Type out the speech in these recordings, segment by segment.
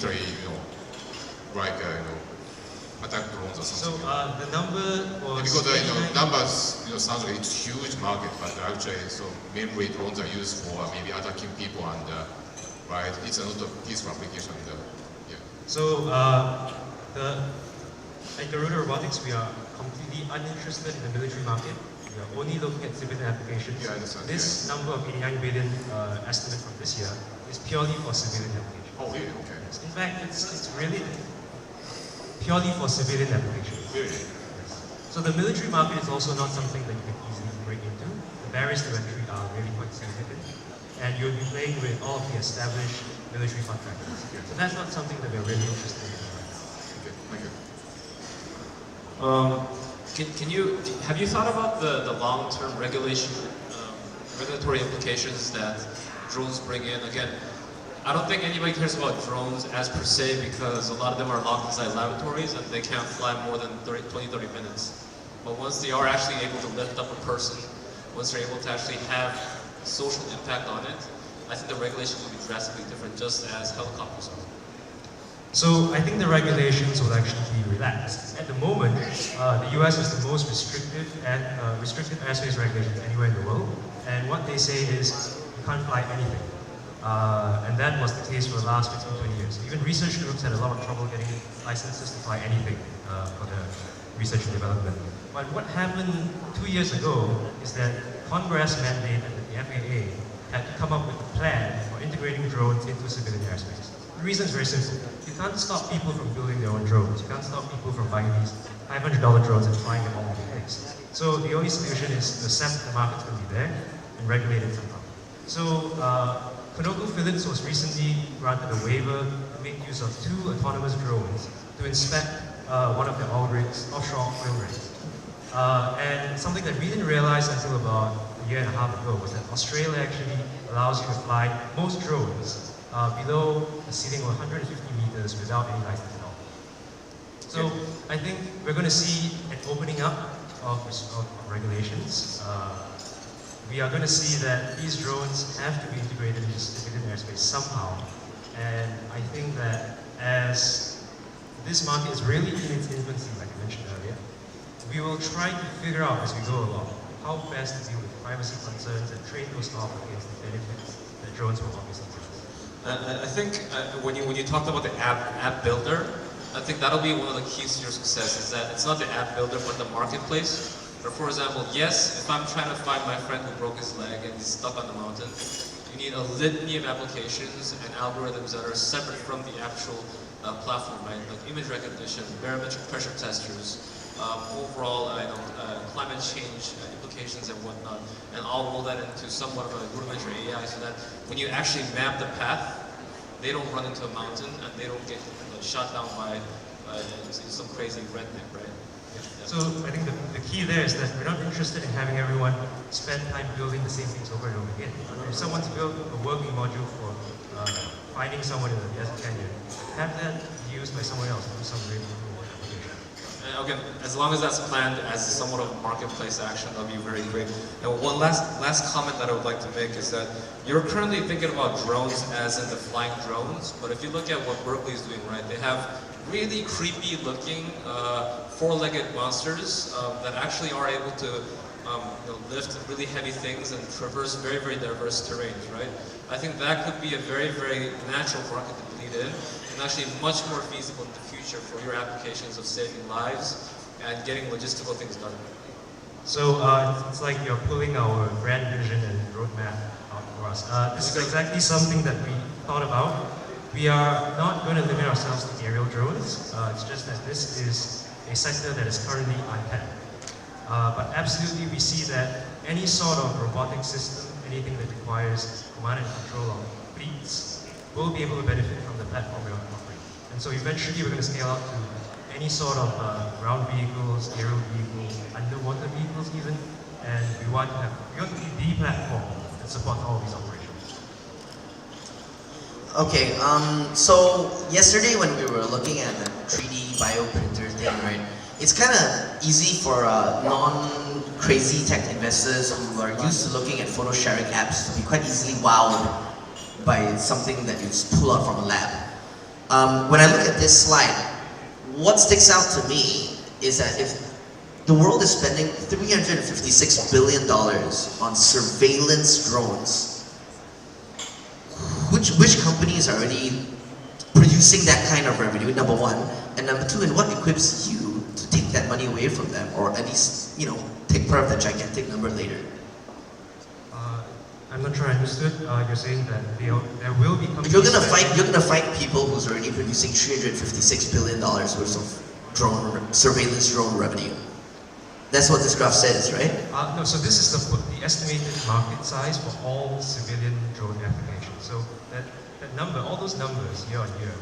military, like attack drones or So something. the number was Because numbers sounds like it's huge market, but actually so mainly drones are used for maybe attacking people and right, it's a lot of peaceful application. Yeah. So at Garuda Robotics, we are completely uninterested in the military market. We are only looking at civilian applications. Yeah, I understand. This number of 89 billion estimate from this year is purely for civilian applications. Oh, really? Okay. In fact, it's really purely for civilian applications. Really? So the military market is also not something that you can easily break into. The barriers to entry are really quite significant. And you'll be playing with all of the established military contractors. Okay. So that's not something that we're really interested in. Okay, thank you. Have you thought about the long-term regulatory implications that drones bring in? Again, I don't think anybody cares about drones as per se because a lot of them are locked inside laboratories and they can't fly more than 20-30 minutes. But once they are actually able to lift up a person, once they're able to actually have social impact on it, I think the regulations will be drastically different, just as helicopters are. So I think the regulations will actually be relaxed. At the moment, the US is the most restrictive airspace regulations anywhere in the world. And what they say is you can't fly anything. And that was the case for the last 15, 20 years. Even research groups had a lot of trouble getting licenses to fly anything for the research and development. But what happened 2 years ago is that Congress mandated that the FAA had to come up with a plan for integrating drones into civilian airspace. The reason is very simple. You can't stop people from building their own drones. You can't stop people from buying these $500 drones and flying them all over the place. So the only solution is to accept the market's going to be there and regulate it somehow. So ConocoPhillips was recently granted a waiver to make use of 2 autonomous drones to inspect one of their offshore oil rigs. And something that we didn't realize until about a year and a half ago was that Australia actually allows you to fly most drones below the ceiling of 150 meters without any license at all. So I think we're going to see an opening up of regulations. We are going to see that these drones have to be integrated into civilian airspace somehow. And I think that as this market is really in its infancy, like I mentioned earlier, we will try to figure out as we go along how best to deal with privacy concerns and trade those off against the benefits that drones will obviously bring. I think when you talked about the app builder, I think that'll be one of the keys to your success is that it's not the app builder but the marketplace. But for example, yes, if I'm trying to find my friend who broke his leg and he's stuck on the mountain, you need a litany of applications and algorithms that are separate from the actual platform, right? Like image recognition, barometric pressure testers, overall climate change implications and whatnot, and I'll roll that into somewhat of a rudimentary AI so that when you actually map the path, they don't run into a mountain and they don't get shot down by some crazy redneck, right? Yeah. So I think the key there is that we're not interested in having everyone spend time building the same things over and over again. If someone's built a working module for finding someone in the desert canyon, have that used by someone else to do some really cool application. And again, as long as that's planned as somewhat of a marketplace action, that'll be very great. And one last comment that I would like to make is that you're currently thinking about drones as in the flying drones, but if you look at what Berkeley is doing, right, they have really creepy looking 4-legged monsters that actually are able to lift really heavy things and traverse very, very diverse terrains, right? I think that could be a very, very natural market to bleed in and actually much more feasible in the future for your applications of saving lives and getting logistical things done. So it's like you're pulling our brand vision and roadmap out for us. This is exactly something that we thought about. We are not going to limit ourselves to aerial drones. It's just that this is a sector that is currently untapped. But absolutely we see that any sort of robotic system, anything that requires command and control of fleets, will be able to benefit from the platform we're offering. And so eventually we're going to scale out to any sort of ground vehicles, aerial vehicles, underwater vehicles even, and we want to be the platform that supports all of these operations. Okay, so yesterday when we were looking at the 3D bioprinter thing, right, it's kind of easy for non-crazy tech investors who are used to looking at photo sharing apps to be quite easily wowed by something that you just pull out from a lab. When I look at this slide, what sticks out to me is that if the world is spending $356 billion on surveillance drones, which companies are already producing that kind of revenue, number one, and number two, and what equips you to take that money away from them, or at least, you know, take part of that gigantic number later? I'm not sure I understood. You're saying that there will be companies. You're gonna fight people who's already producing $356 billion worth of surveillance drone revenue. That's what this graph says, right? No, so this is the estimated market size for all civilian drone applications. So that number, all those numbers year on year,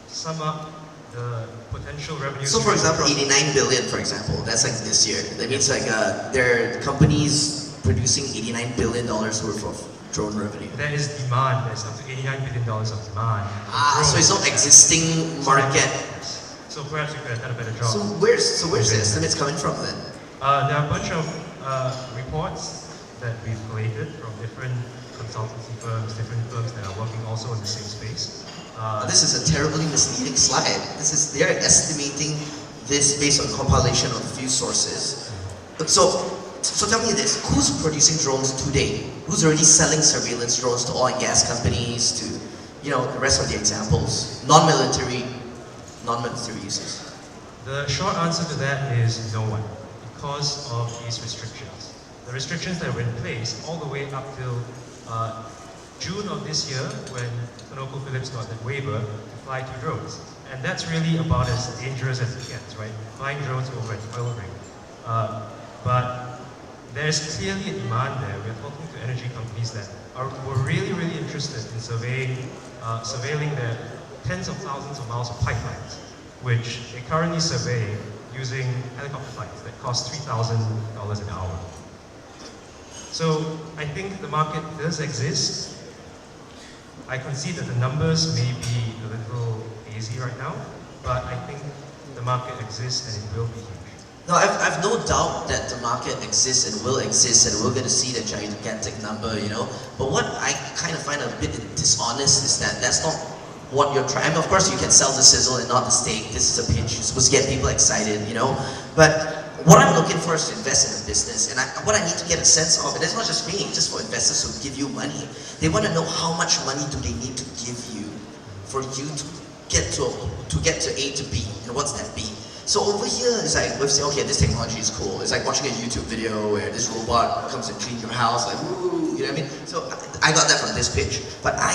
sum up the potential revenue. So for example, 89 billion, for example, that's like this year. That means like there are companies producing $89 billion worth of drone revenue. There is demand. There's up to $89 billion of demand. So it's not existing market. So perhaps you could have done a better job. So where's the estimates coming from then? There are a bunch of reports that we've collated from different consultancy firms, different firms that are working also in the same space. This is a terribly misleading slide. They're estimating this based on compilation of a few sources. So tell me this, who's producing drones today? Who's already selling surveillance drones to oil and gas companies, to, you know, the rest of the examples? Non-military uses. The short answer to that is no one, because of these restrictions. The restrictions that were in place all the way up till June of this year, when ConocoPhillips got that waiver to fly two drones. And that's really about as dangerous as it gets, right? Flying drones over an oil rig. But there's clearly a demand there. We're talking to energy companies that were really, really interested in surveilling their tens of thousands of miles of pipelines, which they currently survey using helicopter flights that cost $3,000 an hour. So I think the market does exist. I concede that the numbers may be a little hazy right now, but I think the market exists and it will be huge. No, I've no doubt that the market exists and will exist, and we're going to see the gigantic number, you know. But what I kind of find a bit dishonest is that that's not what you're trying. I mean, of course, you can sell the sizzle and not the steak. This is a pitch. You're supposed to get people excited, you know. But what I'm looking for is to invest in a business, and what I need to get a sense of, and it's not just me, just for investors who give you money. They want to know how much money do they need to give you for you to get to A to B, and what's that B? So over here, it's like, we say, okay, this technology is cool. It's like watching a YouTube video where this robot comes and cleans your house, like, woo, you know what I mean? So I got that from this pitch. But I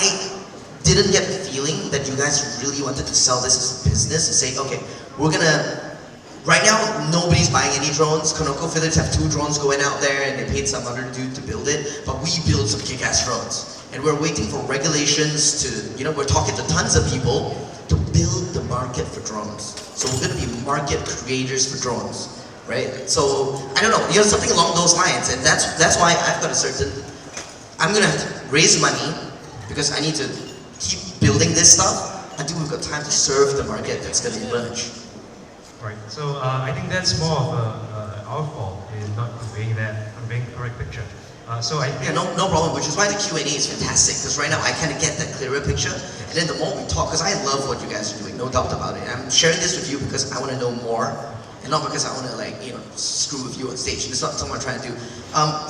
didn't get the feeling that you guys really wanted to sell this as a business and say, okay, we're gonna, right now, nobody's buying any drones. ConocoPhillips have 2 drones going out there and they paid some other dude to build it, but we build some kick-ass drones. And we're waiting for regulations to, you know, we're talking to tons of people to build the market for drones. So we're going to be market creators for drones, right? So, I don't know, you know, something along those lines. And that's why I've got a certain, I'm going to have to raise money because I need to keep building this stuff until we've got time to serve the market that's going to emerge. Right, so I think that's more of our fault in not conveying the correct picture. So I think no problem, which is why the Q&A is fantastic, because right now I kind of get that clearer picture, and then the more we talk, because I love what you guys are doing, no doubt about it. I'm sharing this with you because I want to know more, and not because I want to, like, you know, screw with you on stage. It's not something I'm trying to do.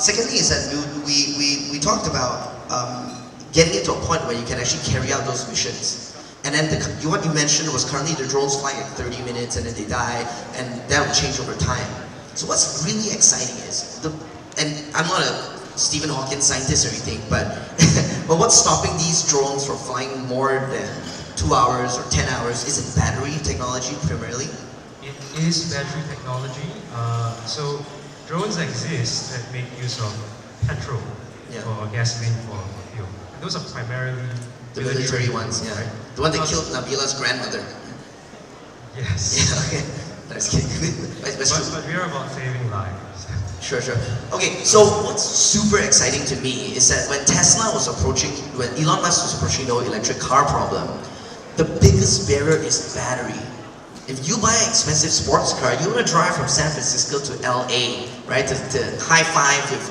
Secondly is that we talked about getting it to a point where you can actually carry out those missions. And then what you mentioned was currently the drones fly at 30 minutes and then they die, and that will change over time. So what's really exciting is, and I'm not a Stephen Hawking scientist or anything, but what's stopping these drones from flying more than 2 hours or 10 hours? Is it battery technology primarily? it is battery technology. So drones exist that make use of petrol or gasoline for fuel. And those are primarily the military ones, yeah. Right? The one that killed Nabila's grandmother. Yes. Yeah, okay. No, just kidding. But we are about saving lives. Sure. Okay, so what's super exciting to me is that when when Elon Musk was approaching the electric car problem, the biggest barrier is battery. If you buy an expensive sports car, you want to drive from San Francisco to LA, right? To high five with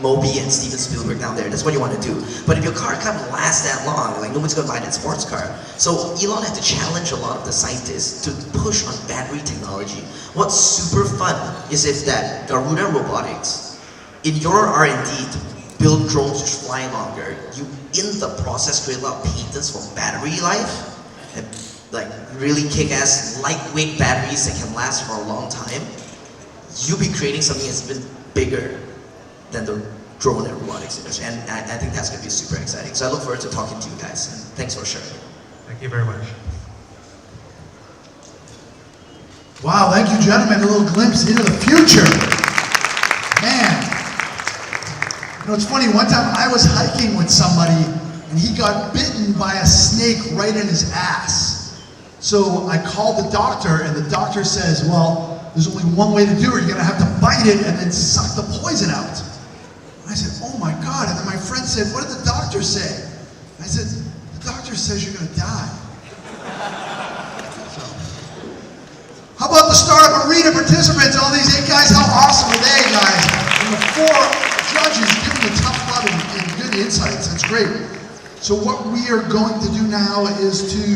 Moby and Steven Spielberg down there. That's what you want to do. But if your car can't last that long, like nobody's going to buy that sports car. So Elon had to challenge a lot of the scientists to push on battery technology. What's super fun is if that Garuda Robotics, in your R&D to build drones which fly longer, you in the process create a lot of patents for battery life, and like really kick-ass lightweight batteries that can last for a long time. You'll be creating something that's even bigger than the drone and robotics industry. And I think that's going to be super exciting. So I look forward to talking to you guys. And thanks for sharing. Thank you very much. Wow, thank you, gentlemen. A little glimpse into the future. Man. You know, it's funny, one time I was hiking with somebody and he got bitten by a snake right in his ass. So I called the doctor and the doctor says, well, there's only one way to do it. You're gonna have to bite it and then suck the poison out. I said, oh my God. And then my friend said, what did the doctor say? I said, the doctor says you're gonna die. So, how about the startup arena participants? All these 8 guys, how awesome are they, guys? And the 4 judges giving the tough love and good insights. That's great. So what we are going to do now is to,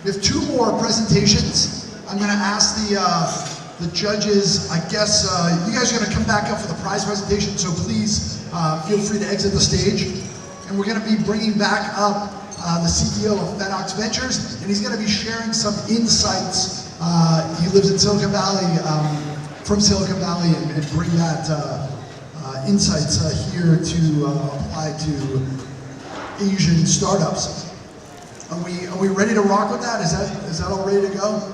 we have 2 more presentations. I'm going to ask the judges, I guess, you guys are going to come back up for the prize presentation, so please feel free to exit the stage. And we're going to be bringing back up the CEO of FedOx Ventures, and he's going to be sharing some insights. He lives in Silicon Valley, from Silicon Valley, and bring that insights here to apply to Asian startups. Are we ready to rock with that? Is that all ready to go?